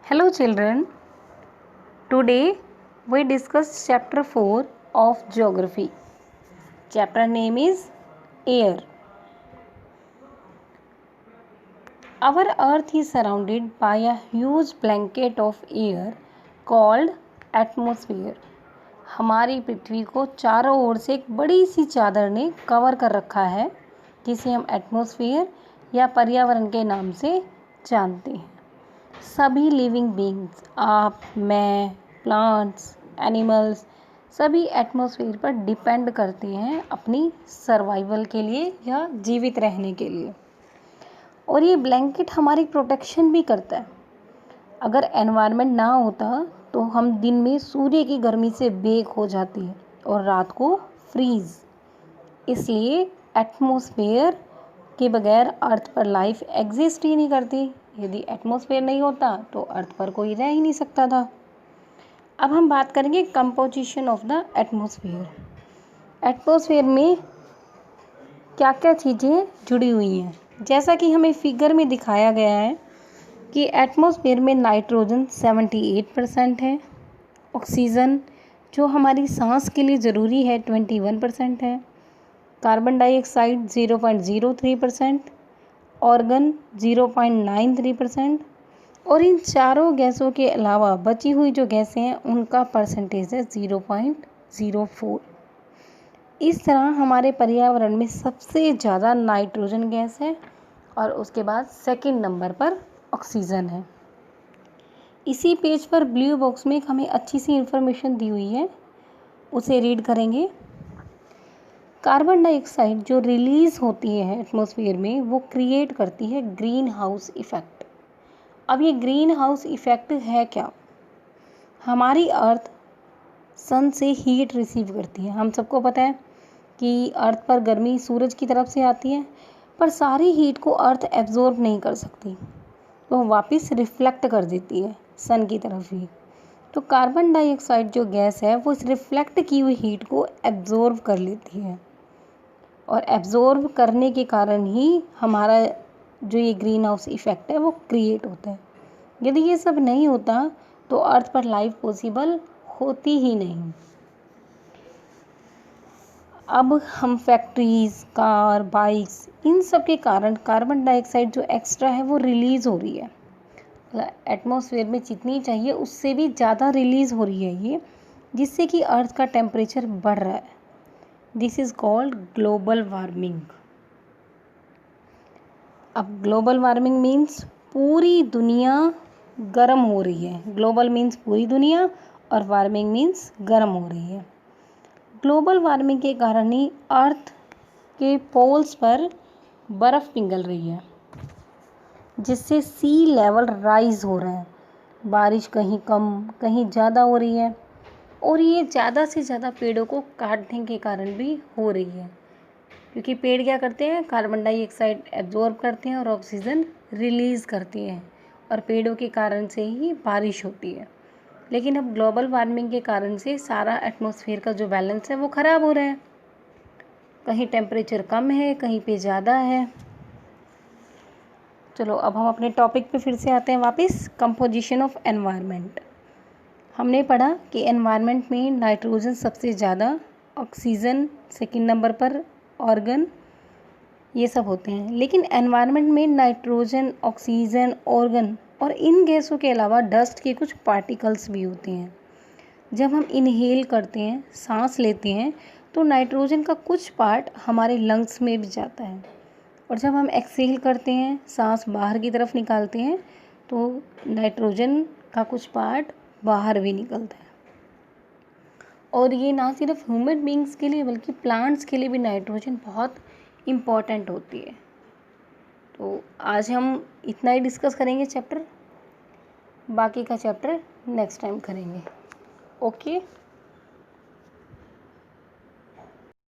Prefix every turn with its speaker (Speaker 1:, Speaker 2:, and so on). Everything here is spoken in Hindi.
Speaker 1: Hello children, today we discuss chapter 4 of geography. Chapter name is air. Our earth is surrounded by a huge blanket of air called atmosphere. हमारी पृथ्वी को चारों ओर से एक बड़ी सी चादर ने कवर कर रखा है जिसे हम एटमॉस्फेयर या पर्यावरण के नाम से जानते हैं। सभी लिविंग बीइंग्स, आप, मैं, प्लांट्स, एनिमल्स सभी एटमॉस्फेयर पर डिपेंड करते हैं अपनी सर्वाइवल के लिए या जीवित रहने के लिए। और ये ब्लैंकेट हमारी प्रोटेक्शन भी करता है। अगर एनवायरनमेंट ना होता तो हम दिन में सूर्य की गर्मी से बेक हो जाते हैं और रात को फ्रीज। इसलिए एटमॉस्फेयर के बगैर अर्थ पर लाइफ एग्जिस्ट ही नहीं करती। यदि एटमॉस्फेयर नहीं होता तो अर्थ पर कोई रह ही नहीं सकता था। अब हम बात करेंगे composition of the atmosphere. Atmosphere में क्या क्या चीज़ें जुड़ी हुई हैं, जैसा कि हमें फिगर में दिखाया गया है कि एटमॉस्फेयर में नाइट्रोजन 78% है, ऑक्सीजन जो हमारी सांस के लिए ज़रूरी है 21% है, कार्बन डाइऑक्साइड 0.03%, ऑर्गन 0.93% और इन चारों गैसों के अलावा बची हुई जो गैसें हैं उनका परसेंटेज है 0.04। इस तरह हमारे पर्यावरण में सबसे ज़्यादा नाइट्रोजन गैस है और उसके बाद सेकंड नंबर पर ऑक्सीजन है। इसी पेज पर ब्लू बॉक्स में हमें अच्छी सी इंफॉर्मेशन दी हुई है, उसे रीड करेंगे। कार्बन डाइऑक्साइड जो रिलीज़ होती है एटमॉस्फेयर में वो क्रिएट करती है ग्रीन हाउस इफ़ेक्ट। अब ये ग्रीन हाउस इफ़ेक्ट है क्या? हमारी अर्थ सन से हीट रिसीव करती है। हम सबको पता है कि अर्थ पर गर्मी सूरज की तरफ से आती है, पर सारी हीट को अर्थ एब्जॉर्ब नहीं कर सकती, वो वापस रिफ्लेक्ट कर देती है सन की तरफ ही। तो कार्बन डाइऑक्साइड जो गैस है वो इस रिफ्लेक्ट की हुई हीट को एब्जॉर्ब कर लेती है और एब्जॉर्ब करने के कारण ही हमारा जो ये ग्रीन हाउस इफ़ेक्ट है वो क्रिएट होता है। यदि ये सब नहीं होता तो अर्थ पर लाइफ पॉसिबल होती ही नहीं। अब हम फैक्ट्रीज़, कार, बाइक्स इन सब के कारण कार्बन डाइऑक्साइड जो एक्स्ट्रा है वो रिलीज़ हो रही है। एटमॉस्फेयर में जितनी चाहिए उससे भी ज़्यादा रिलीज़ हो रही है ये, जिससे कि अर्थ का टेम्परेचर बढ़ रहा है। This is called global warming. अब ग्लोबल वार्मिंग मीन्स पूरी दुनिया गर्म हो रही है। ग्लोबल मीन्स पूरी दुनिया और वार्मिंग मीन्स गर्म हो रही है। ग्लोबल वार्मिंग के कारण ही अर्थ के पोल्स पर बर्फ़ पिघल रही है, जिससे सी लेवल राइज हो रहा है। बारिश कहीं कम कहीं ज़्यादा हो रही है और ये ज़्यादा से ज़्यादा पेड़ों को काटने के कारण भी हो रही है, क्योंकि पेड़ क्या करते हैं, कार्बन डाइऑक्साइड एब्जॉर्ब करते हैं और ऑक्सीजन रिलीज़ करते हैं और पेड़ों के कारण से ही बारिश होती है। लेकिन अब ग्लोबल वार्मिंग के कारण से सारा एटमॉस्फेयर का जो बैलेंस है वो ख़राब हो रहा है। कहीं टेम्परेचर कम है, कहीं पे ज़्यादा है। चलो अब हम अपने टॉपिक पे फिर से आते हैं वापस। Composition of environment. हमने पढ़ा कि एनवायरनमेंट में नाइट्रोजन सबसे ज़्यादा, ऑक्सीजन सेकंड नंबर पर, ऑर्गन ये सब होते हैं। लेकिन एनवायरनमेंट में नाइट्रोजन, ऑक्सीजन, ऑर्गन और इन गैसों के अलावा डस्ट के कुछ पार्टिकल्स भी होते हैं। जब हम इनहेल करते हैं, सांस लेते हैं, तो नाइट्रोजन का कुछ पार्ट हमारे लंग्स में भी जाता है और जब हम एक्सहेल करते हैं, सांस बाहर की तरफ निकालते हैं, तो नाइट्रोजन का कुछ पार्ट बाहर भी निकलता है। और ये ना सिर्फ ह्यूमन बींग्स के लिए बल्कि प्लांट्स के लिए भी नाइट्रोजन बहुत इम्पॉर्टेंट होती है। तो आज हम इतना ही डिस्कस करेंगे चैप्टर, बाकी का चैप्टर नेक्स्ट टाइम करेंगे। ओके।